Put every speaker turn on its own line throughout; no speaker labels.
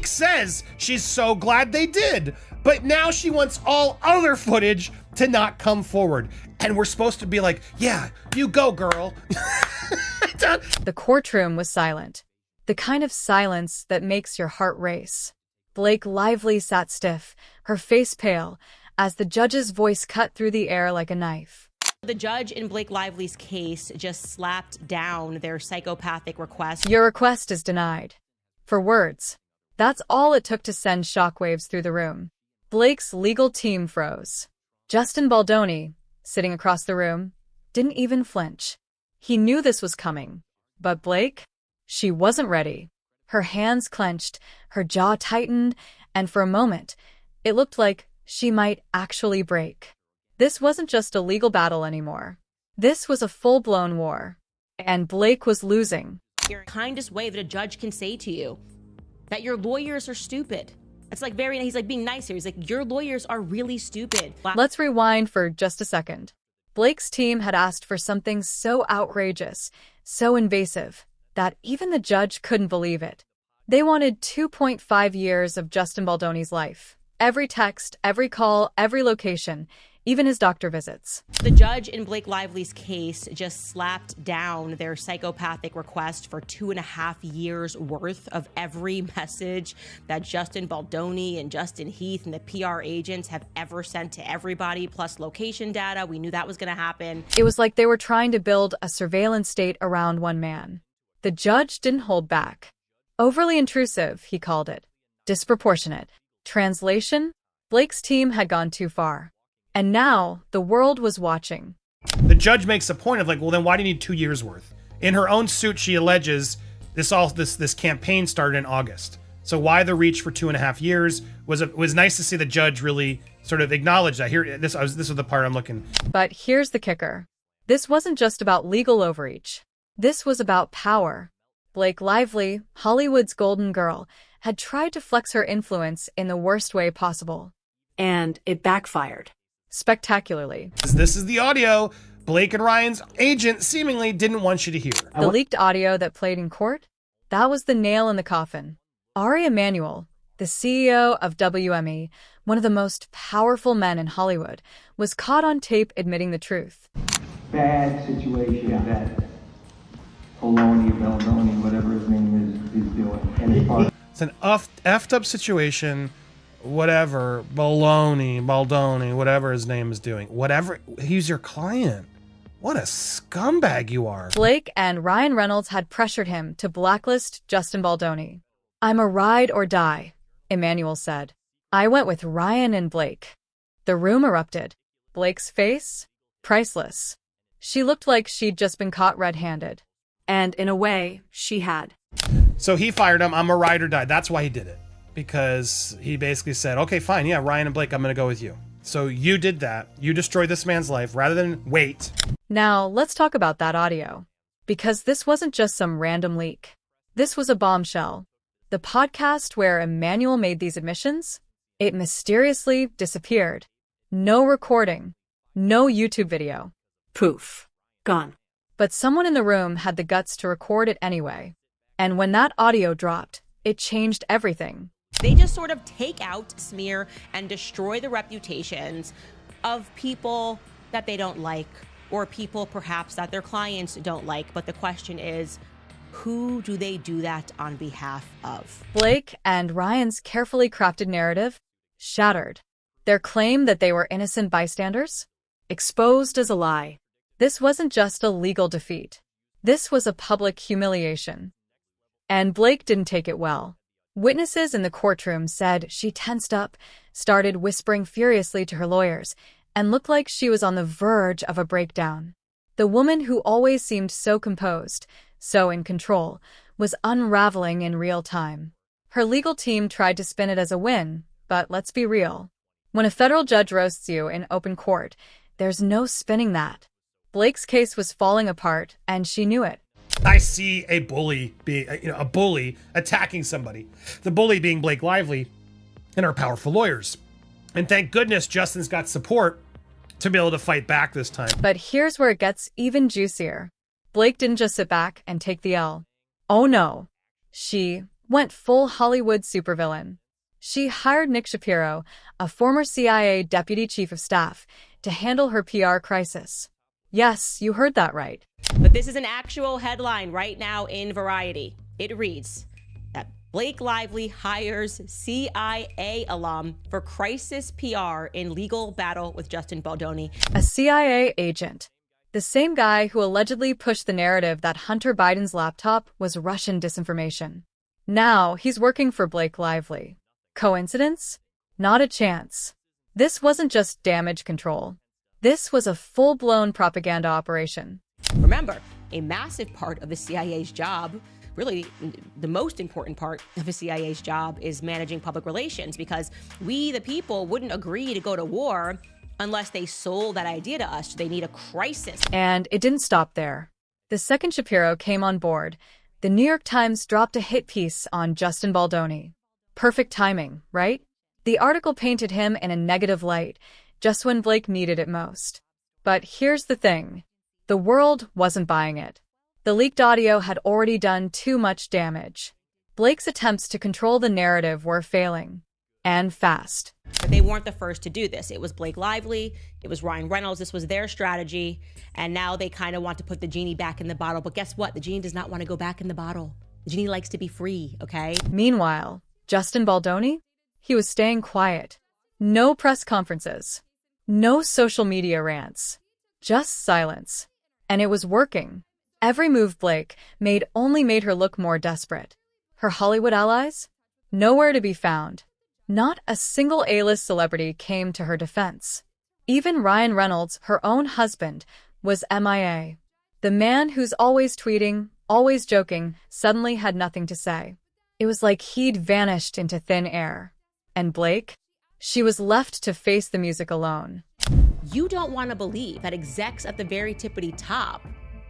Blake says she's so glad they did, but now she wants all other footage to not come forward. And we're supposed to be like, yeah, you go, girl.
The courtroom was silent. The kind of silence that makes your heart race. Blake Lively sat stiff, her face pale, as the judge's voice cut through the air like a knife.
The judge in Blake Lively's case just slapped down their psychopathic request.
Your request is denied. For words. That's all it took to send shockwaves through the room. Blake's legal team froze. Justin Baldoni, sitting across the room, didn't even flinch. He knew this was coming. But Blake? She wasn't ready. Her hands clenched, her jaw tightened, and for a moment, it looked like she might actually break. This wasn't just a legal battle anymore. This was a full-blown war. And Blake was losing.
Your kindest way that a judge can say to you that your lawyers are stupid. It's like he's like being nice here. He's like, your lawyers are really stupid.
Let's rewind for just a second. Blake's team had asked for something so outrageous, so invasive, that even the judge couldn't believe it. They wanted 2.5 years of Justin Baldoni's life. Every text, every call, every location, even his doctor visits.
The judge in Blake Lively's case just slapped down their psychopathic request for 2.5 years worth of every message that Justin Baldoni and Justin Heath and the PR agents have ever sent to everybody, plus location data. We knew that was going to happen.
It was like they were trying to build a surveillance state around one man. The judge didn't hold back. Overly intrusive, he called it. Disproportionate. Translation? Blake's team had gone too far. And now, the world was watching.
The judge makes a point of like, well, then why do you need 2 years worth? In her own suit, she alleges this campaign started in August. So why the reach for 2.5 years? Was nice to see the judge really sort of acknowledge that. This is the part I'm looking.
But here's the kicker. This wasn't just about legal overreach. This was about power. Blake Lively, Hollywood's golden girl, had tried to flex her influence in the worst way possible.
And it backfired.
Spectacularly.
This is the audio Blake and Ryan's agent seemingly didn't want you to hear.
The leaked audio that played in court? That was the nail in the coffin. Ari Emanuel, the CEO of WME, one of the most powerful men in Hollywood, was caught on tape admitting the truth.
Bad situation that Baldoni, whatever his name is doing. And
it's an effed up situation. Whatever, Baldoni, whatever his name is doing. Whatever, he's your client. What a scumbag you are.
Blake and Ryan Reynolds had pressured him to blacklist Justin Baldoni. I'm a ride or die, Emanuel said. I went with Ryan and Blake. The room erupted. Blake's face? Priceless. She looked like she'd just been caught red-handed.
And in a way, she had.
So he fired him. I'm a ride or die. That's why he did it. Because he basically said, okay, fine, yeah, Ryan and Blake, I'm going to go with you. So you did that. You destroyed this man's life rather than wait.
Now, let's talk about that audio. Because this wasn't just some random leak. This was a bombshell. The podcast where Emanuel made these admissions, it mysteriously disappeared. No recording. No YouTube video.
Poof. Gone.
But someone in the room had the guts to record it anyway. And when that audio dropped, it changed everything.
They just sort of take out, smear, and destroy the reputations of people that they don't like, or people perhaps that their clients don't like. But the question is, who do they do that on behalf of?
Blake and Ryan's carefully crafted narrative shattered. Their claim that they were innocent bystanders? Exposed as a lie. This wasn't just a legal defeat. This was a public humiliation. And Blake didn't take it well. Witnesses in the courtroom said she tensed up, started whispering furiously to her lawyers, and looked like she was on the verge of a breakdown. The woman who always seemed so composed, so in control, was unraveling in real time. Her legal team tried to spin it as a win, but let's be real. When a federal judge roasts you in open court, there's no spinning that. Blake's case was falling apart, and she knew it.
I see a bully a bully attacking somebody. The bully being Blake Lively and our powerful lawyers. And thank goodness Justin's got support to be able to fight back this time.
But here's where it gets even juicier. Blake didn't just sit back and take the L. Oh no. She went full Hollywood supervillain. She hired Nick Shapiro, a former CIA deputy chief of staff, to handle her PR crisis. Yes, you heard that right.
But this is an actual headline right now in Variety. It reads that Blake Lively hires CIA alum for crisis PR in legal battle with Justin Baldoni.
A CIA agent. The same guy who allegedly pushed the narrative that Hunter Biden's laptop was Russian disinformation. Now he's working for Blake Lively. Coincidence? Not a chance. This wasn't just damage control. This was a full-blown propaganda operation.
Remember, a massive part of the CIA's job, really the most important part of the CIA's job, is managing public relations, because we, the people, wouldn't agree to go to war unless they sold that idea to us. They need a crisis.
And it didn't stop there. The second Shapiro came on board, the New York Times dropped a hit piece on Justin Baldoni. Perfect timing, right? The article painted him in a negative light, just when Blake needed it most. But here's the thing. The world wasn't buying it. The leaked audio had already done too much damage. Blake's attempts to control the narrative were failing. And fast.
But they weren't the first to do this. It was Blake Lively, it was Ryan Reynolds, this was their strategy, and now they kind of want to put the genie back in the bottle. But guess what? The genie does not want to go back in the bottle. The genie likes to be free, okay?
Meanwhile, Justin Baldoni? He was staying quiet. No press conferences. No social media rants. Just silence. And it was working. Every move Blake made only made her look more desperate. Her Hollywood allies? Nowhere to be found. Not a single A-list celebrity came to her defense. Even Ryan Reynolds, her own husband, was MIA. The man who's always tweeting, always joking, suddenly had nothing to say. It was like he'd vanished into thin air. And Blake? She was left to face the music alone.
You don't want to believe that execs at the very tippity top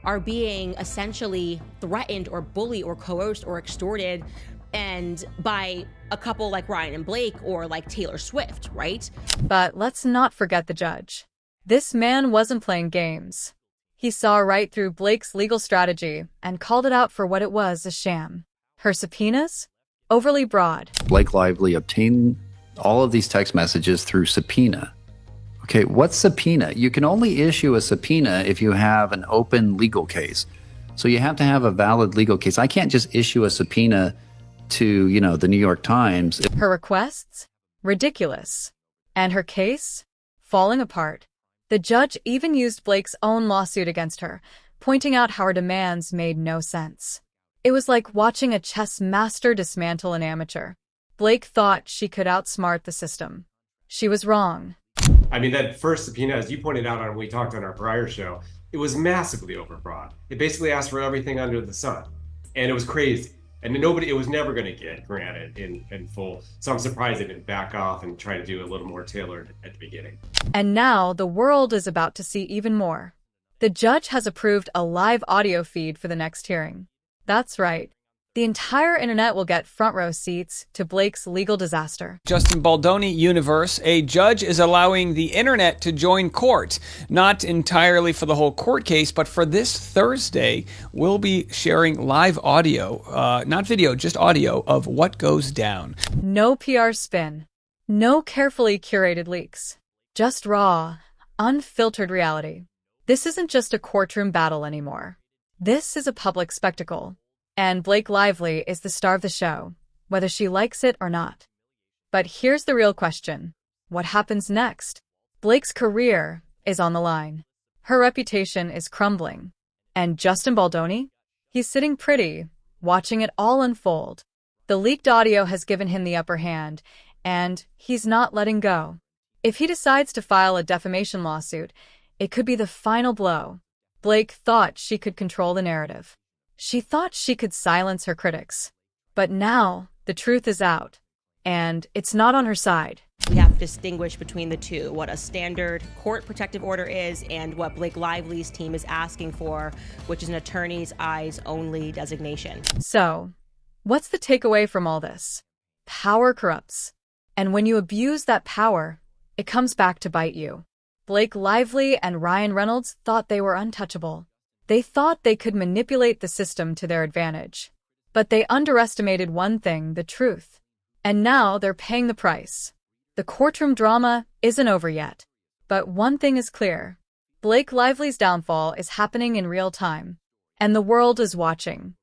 are being essentially threatened or bullied or coerced or extorted, and by a couple like Ryan and Blake or like Taylor Swift, right?
But let's not forget the judge. This man wasn't playing games. He saw right through Blake's legal strategy and called it out for what it was, a sham. Her subpoenas? Overly broad.
Blake Lively obtained all of these text messages through subpoena. Okay, what's subpoena? You can only issue a subpoena if you have an open legal case. So you have to have a valid legal case. I can't just issue a subpoena to, the New York Times.
Her requests? Ridiculous. And her case? Falling apart. The judge even used Blake's own lawsuit against her, pointing out how her demands made no sense. It was like watching a chess master dismantle an amateur. Blake thought she could outsmart the system. She was wrong.
I mean, that first subpoena, as you pointed out when we talked on our prior show, it was massively overbroad. It basically asked for everything under the sun. And it was crazy. And it was never going to get granted in full. So I'm surprised they didn't back off and try to do a little more tailored at the beginning.
And now the world is about to see even more. The judge has approved a live audio feed for the next hearing. That's right. The entire internet will get front row seats to Blake's legal disaster.
Justin Baldoni universe, a judge is allowing the internet to join court. Not entirely for the whole court case, but for this Thursday, we'll be sharing live audio, not video, just audio of what goes down.
No PR spin. No carefully curated leaks. Just raw, unfiltered reality. This isn't just a courtroom battle anymore. This is a public spectacle. And Blake Lively is the star of the show, whether she likes it or not. But here's the real question. What happens next? Blake's career is on the line. Her reputation is crumbling. And Justin Baldoni? He's sitting pretty, watching it all unfold. The leaked audio has given him the upper hand, and he's not letting go. If he decides to file a defamation lawsuit, it could be the final blow. Blake thought she could control the narrative. She thought she could silence her critics. But now, the truth is out. And it's not on her side.
We have to distinguish between the two, what a standard court protective order is and what Blake Lively's team is asking for, which is an attorney's eyes only designation.
So, what's the takeaway from all this? Power corrupts. And when you abuse that power, it comes back to bite you. Blake Lively and Ryan Reynolds thought they were untouchable. They thought they could manipulate the system to their advantage. But they underestimated one thing, the truth. And now they're paying the price. The courtroom drama isn't over yet. But one thing is clear. Blake Lively's downfall is happening in real time. And the world is watching.